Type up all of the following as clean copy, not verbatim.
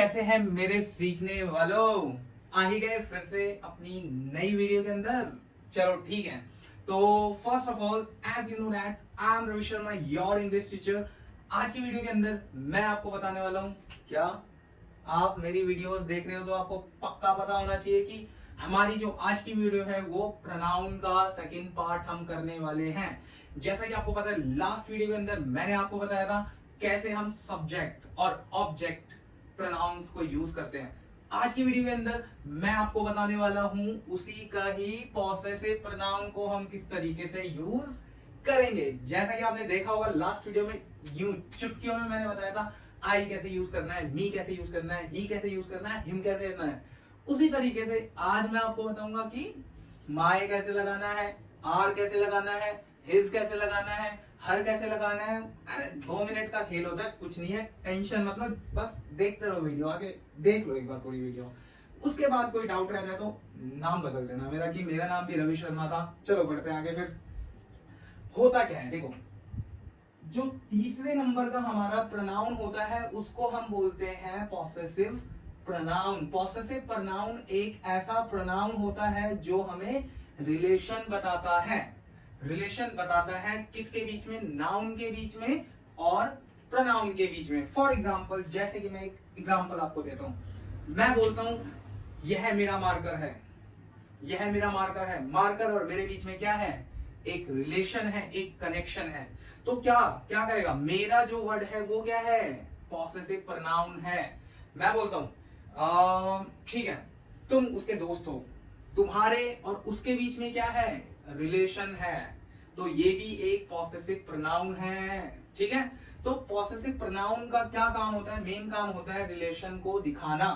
कैसे हैं मेरे सीखने वालों। आ ही गए फिर से अपनी नई वीडियो के अंदर। चलो ठीक है, तो first of all as you know that I am Ravi Sharma, your English teacher. आज की वीडियो के अंदर मैं आपको बताने वाला हूँ, क्या आप मेरी वीडियोस देख रहे हो तो आपको पक्का पता होना चाहिए कि हमारी जो आज की वीडियो है वो प्रोनाउन का सेकंड पार्ट हम करने वाले हैं। जैसा कि आपको पता है, लास्ट वीडियो के अंदर मैंने आपको बताया था कैसे हम सब्जेक्ट और ऑब्जेक्ट प्रोनाउंस को यूज करते हैं। आज की वीडियो के अंदर मैं आपको बताने वाला हूं उसी का ही पॉसेसिव प्रोनाउन को हम किस तरीके से यूज करेंगे। जैसा कि आपने देखा होगा लास्ट वीडियो में, यूं चुटकियों में मैंने बताया था आई कैसे यूज करना है, मी कैसे यूज करना है, ही कैसे यूज करना है, हिम कैसे करना है। उसी तरीके से आज मैं आपको बताऊंगा कि माय कैसे लगाना है, आर कैसे लगाना है, हिज कैसे लगाना है, हर कैसे लगाना है। अरे 2 मिनट का खेल होता है, कुछ नहीं है, टेंशन मतलब बस देखते रहो वीडियो, आगे देख लो एक बार पूरी वीडियो। उसके बाद कोई डाउट रह जाए तो नाम बदल देना मेरा, कि मेरा नाम भी रवि शर्मा था। चलो बढ़ते हैं आगे। फिर होता क्या है, देखो जो तीसरे नंबर का हमारा प्रोनाउन होता है उसको हम बोलते हैं पॉसेसिव प्रोनाउन। पॉसेसिव प्रोनाउन एक ऐसा प्रोनाउन होता है जो हमें रिलेशन बताता है। रिलेशन बताता है किसके बीच में, नाउन के बीच में और प्रोनाउन के बीच में। फॉर एग्जाम्पल, जैसे कि मैं एक एग्जाम्पल आपको देता हूं, मैं बोलता हूं यह मेरा मार्कर है, यह मेरा मार्कर है। मार्कर और मेरे बीच में क्या है, एक रिलेशन है, एक कनेक्शन है। तो क्या क्या करेगा, मेरा जो वर्ड है वो क्या है, पॉसेसिव प्रोनाउन है। मैं बोलता हूं ठीक है, तुम उसके दोस्त हो, तुम्हारे और उसके बीच में क्या है, रिलेशन है, तो ये भी एक पॉसेसिव प्रोनाउन है। ठीक है, तो पॉसेसिव प्रोनाउन का क्या काम होता है, मेन काम होता है रिलेशन को दिखाना।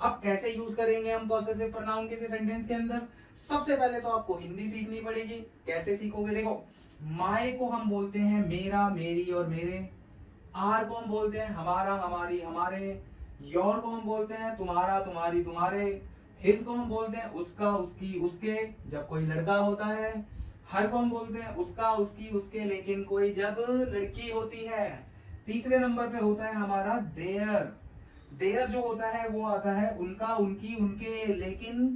अब कैसे यूज करेंगे हम पॉसेसिव प्रोनाउन किसी सेंटेंस के अंदर। सबसे पहले तो आपको हिंदी सीखनी पड़ेगी। कैसे सीखोगे, देखो माय को हम बोलते हैं मेरा, मेरी और मेरे। आर को हम बोलते हैं हमारा, हमारी, हमारे। योर को हम बोलते हैं तुम्हारा, तुम्हारी, तुम्हारे। हिज को हम बोलते हैं उसका, उसकी, उसके, जब कोई लड़का होता है। हर को हम बोलते हैं उसका, उसकी, उसके, लेकिन कोई जब लड़की होती है। तीसरे नंबर पे होता है हमारा देयर। देयर जो होता है वो आता है उनका, उनकी, उनके, लेकिन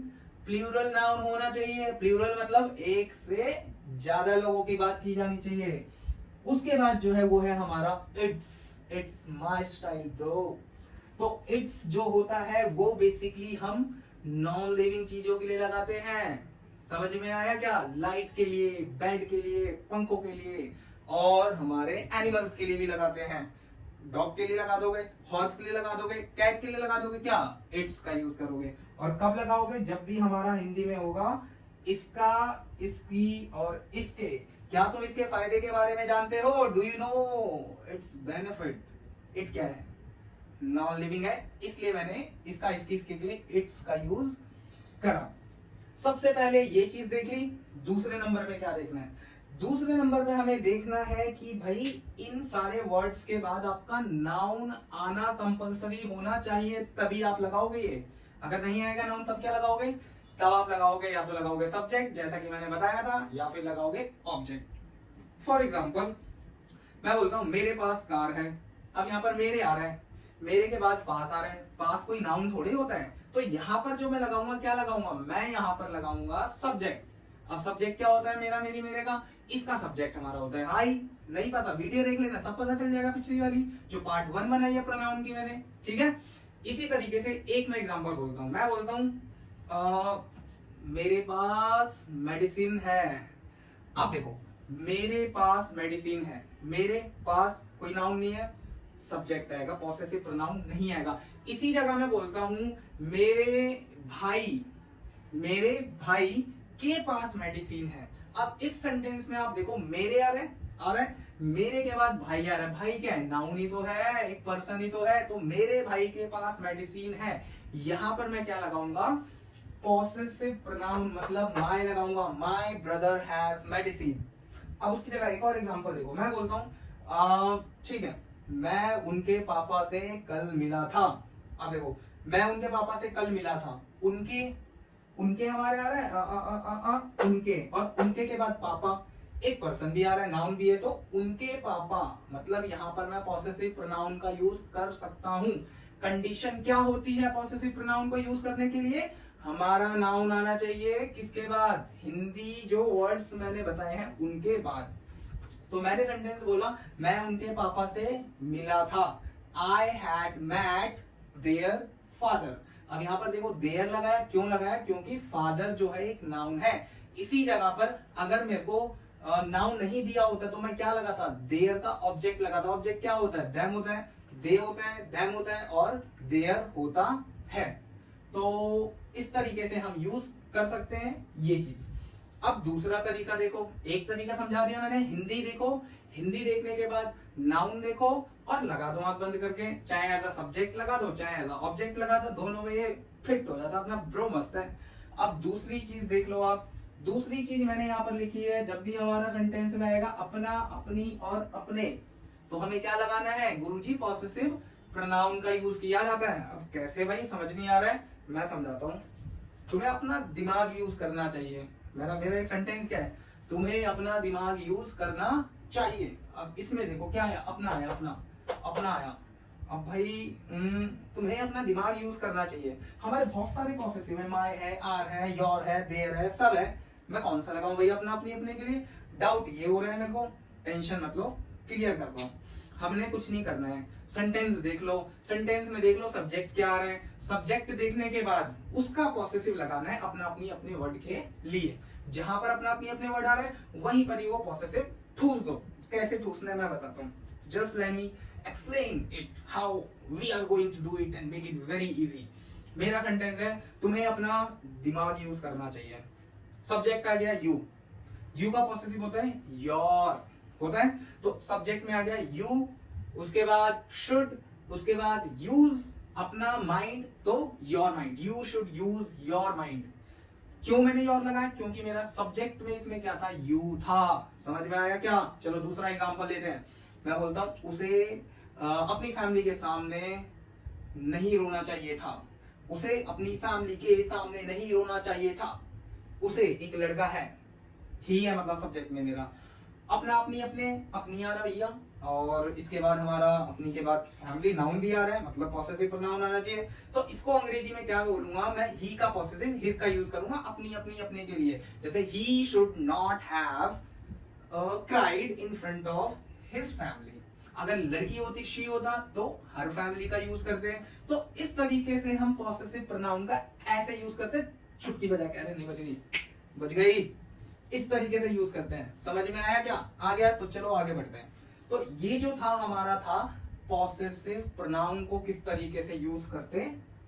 प्लूरल नाउन होना चाहिए। प्लूरल मतलब एक से ज्यादा लोगों की बात की जानी चाहिए। उसके बाद जो है वो है हमारा इट्स माय स्टाइल ब्रो। तो इट्स जो होता है वो बेसिकली हम नॉन लिविंग चीजों के लिए लगाते हैं। समझ में आया क्या, लाइट के लिए, बेड के लिए, पंखों के लिए, और हमारे एनिमल्स के लिए भी लगाते हैं। डॉग के लिए लगा दोगे, हॉर्स के लिए लगा दोगे, कैट के लिए लगा दोगे, क्या इट्स का यूज करोगे। और कब लगाओगे, जब भी हमारा हिंदी में होगा इसका, इसकी और इसके। क्या तुम इसके फायदे के बारे में जानते हो, do you know it's benefit. It क्या है, नॉन लिविंग है, इसलिए मैंने इसका, इसकी, इसके लिए इट्स का यूज करा। सबसे पहले ये चीज देख ली। दूसरे नंबर पे क्या देखना है, दूसरे नंबर पे हमें देखना है कि भाई इन सारे वर्ड्स के बाद आपका नाउन आना कंपलसरी होना चाहिए, तभी आप लगाओगे ये। अगर नहीं आएगा नाउन तब क्या लगाओगे, तब आप लगाओगे या तो लगाओगे सब्जेक्ट जैसा कि मैंने बताया था, या फिर लगाओगे ऑब्जेक्ट। फॉर एग्जाम्पल मैं बोलता हूं मेरे पास कार है। अब यहाँ पर मेरे आ रहा है, मेरे के बाद पास आ रहा है। पास कोई नाउन थोड़ी होता है, तो यहाँ पर जो मैं लगाऊंगा, क्या लगाऊंगा, मैं यहाँ पर लगाऊंगा सब्जेक्ट। अब सब्जेक्ट क्या होता है, मेरा, मेरी, मेरे का। इसका सब्जेक्ट हमारा होता है आई। नहीं पता, वीडियो देख लेना, सब पता चल जाएगा। पिछली वाली जो पार्ट 1 बनाई है प्रोनाउन की मैंने, ठीक है। इसी तरीके से एक मैं एग्जांपल बोलता हूं, मैं बोलता हूं मेरे पास मेडिसिन है। अब देखो मेरे पास मेडिसिन है, मेरे पास कोई नाउन नहीं है, सब्जेक्ट आएगा, पॉसेसिव प्रोनाउन नहीं आएगा। इसी जगह मैं बोलता हूं मेरे भाई, मेरे भाई के पास मेडिसिन है। अब इस सेंटेंस में आप देखो मेरे आ रहे हैं, मेरे के बाद भाई आ रहा है। भाई क्या है, नाउन ही तो है, एक पर्सन ही तो है। तो मेरे भाई के पास मेडिसिन है, यहां पर मैं क्या लगाऊंगा, पॉसेसिव प्रोनाउन मतलब माय लगाऊंगा, माय ब्रदर हैज मेडिसिन। अब उसकी जगह एक और एग्जांपल देखो, मैं बोलता हूं ठीक है, मैं उनके पापा से कल मिला था। अब देखो मैं उनके पापा से कल मिला था, उनके, उनके हमारे आ रहा है उनके, और उनके के बाद पापा, एक पर्सन भी आ रहा है, नाउन भी है, तो उनके पापा। मतलब यहाँ पर मैं पॉसेसिव प्रोनाउन का यूज कर सकता हूँ। कंडीशन क्या होती है पॉसेसिव प्रोनाउन को यूज करने के लिए? हमारा नाउन आना चाहिए किसके बाद? हिंदी जो वर्ड्स मैंने बताए हैं उनके बाद। तो मैंने सेंटेंस बोला, मैं उनके पापा से मिला था। I had met their father। अब यहाँ पर देखो देयर लगाया, क्यों लगाया? क्योंकि फादर जो है एक नाउन है। इसी जगह पर अगर मेरे को नाउन नहीं दिया होता तो मैं क्या लगाता? देयर का ऑब्जेक्ट लगाता। ऑब्जेक्ट क्या होता है? देम होता है, दे होता है, देम होता है और देयर होता है। तो इस तरीके से हम यूज कर सकते हैं ये चीज। अब दूसरा तरीका देखो, एक तरीका समझा दिया मैंने, हिंदी देखो। हिंदी देखने के बाद नाउन देखो और लगा दो आंख बंद करके, चाहे एज अ सब्जेक्ट लगा दो चाहे एज अ ऑब्जेक्ट लगा दो, दोनों में ये फिट हो जाता अपना, ब्रो मस्त है। अब दूसरी चीज देख लो आप। दूसरी चीज मैंने यहाँ पर लिखी है, जब भी हमारा सेंटेंस में आएगा अपना, अपनी और अपने, तो हमें क्या लगाना है? गुरुजी पॉसेसिव प्रोनाउन का यूज किया जाता है। अब कैसे भाई, समझ नहीं आ रहा है? मैं समझाता हूँ। तुम्हें अपना दिमाग यूज करना चाहिए। मेरा एक सेंटेंस क्या है? तुम्हें अपना दिमाग यूज करना चाहिए। अब इसमें देखो क्या है? अपना है, अपना आया। अब भाई तुम्हें अपना दिमाग यूज करना चाहिए। हमारे बहुत सारे पॉसेसिव है, माय है, आर है, योर है, देयर है, सब है। मैं कौन सा लगाऊं भाई अपना, अपनी अपने के लिए? डाउट ये हो रहा है मेरे को, टेंशन मत लो, क्लियर करता हूं। हमने कुछ नहीं करना है। सेंटेंस देख लो, सेंटेंस में देख लो सब्जेक्ट क्या आ रहा है। सब्जेक्ट देखने के बाद उसका पॉसेसिव लगाना है अपना अपनी अपने वर्ड के लिए। जहां पर अपना अपनी अपने वर्ड आ रहे हैं वहीं पर ही वो पॉसेसिव ठूस दो। कैसे ठूसना है मैं बताता हूँ। Just let me explain it how we are going to do it and make it very easy. मेरा सेंटेंस है, तुम्हें अपना दिमाग यूज करना चाहिए। सब्जेक्ट आ गया यू, यू का पॉसेसिव होता है योर होता है, तो सब्जेक्ट में आ गया यू, उसके बाद शुड, उसके बाद यूज अपना माइंड, तो your mind, you should use your mind. क्यों मैंने योर लगाया? क्योंकि मेरा सब्जेक्ट में इसमें क्या था? यू था। समझ में आया क्या? चलो दूसरा एग्जांपल लेते हैं। मैं बोलता हूं उसे अपनी फैमिली के सामने नहीं रोना चाहिए था। उसे अपनी फैमिली के सामने नहीं रोना चाहिए था। उसे, एक लड़का है, ही है मतलब सब्जेक्ट में मेरा। अपना, अपनी, अपने, अपनी आ रहा भैया, और इसके बाद हमारा अपनी के बाद फैमिली नाउन भी आ रहा है, मतलब पॉसेसिव प्रोनाउन आना चाहिए। तो इसको अंग्रेजी में क्या बोलूंगा मैं? ही का पॉसेसिव हिज का यूज करूंगा अपनी अपनी अपने के लिए। जैसे he should not have cried in front of his family. अगर लड़की होती शी होता तो हर फैमिली का यूज करते हैं। तो इस तरीके से हम पॉसेसिव प्रोनाउन का ऐसे यूज करते हैं। छुट्टी बजा के, अरे नहीं बज गई, बज गई, इस तरीके से यूज करते हैं। समझ में आया क्या? आ गया तो चलो आगे बढ़ते हैं। तो ये जो था हमारा था पॉसेसिव प्रोनाउन को किस तरीके से यूज करते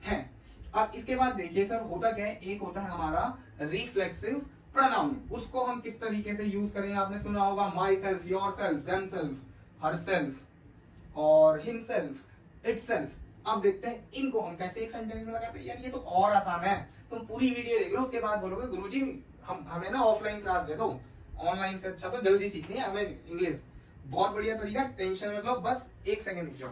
हैं। अब इसके बाद देखिए सर होता क्या है, एक होता है हमारा रिफ्लेक्सिव प्रोनाउन, उसको हम किस तरीके से यूज करेंगे? आपने सुना होगा my self, your self, them self, her self और हिम सेल्फ, इट सेल्फ। अब देखते हैं इनको हम कैसे एक सेंटेंस में लगाते हैं। यार ये तो और आसान है, तुम पूरी वीडियो देख लो, उसके बाद बोलोगे गुरुजी हमें ना ऑफलाइन क्लास दे दो, ऑनलाइन से अच्छा तो जल्दी सीखनी है हमें इंग्लिश। बहुत बढ़िया तरीका, टेंशन मत लो, बस एक सेकंड रुक जाओ।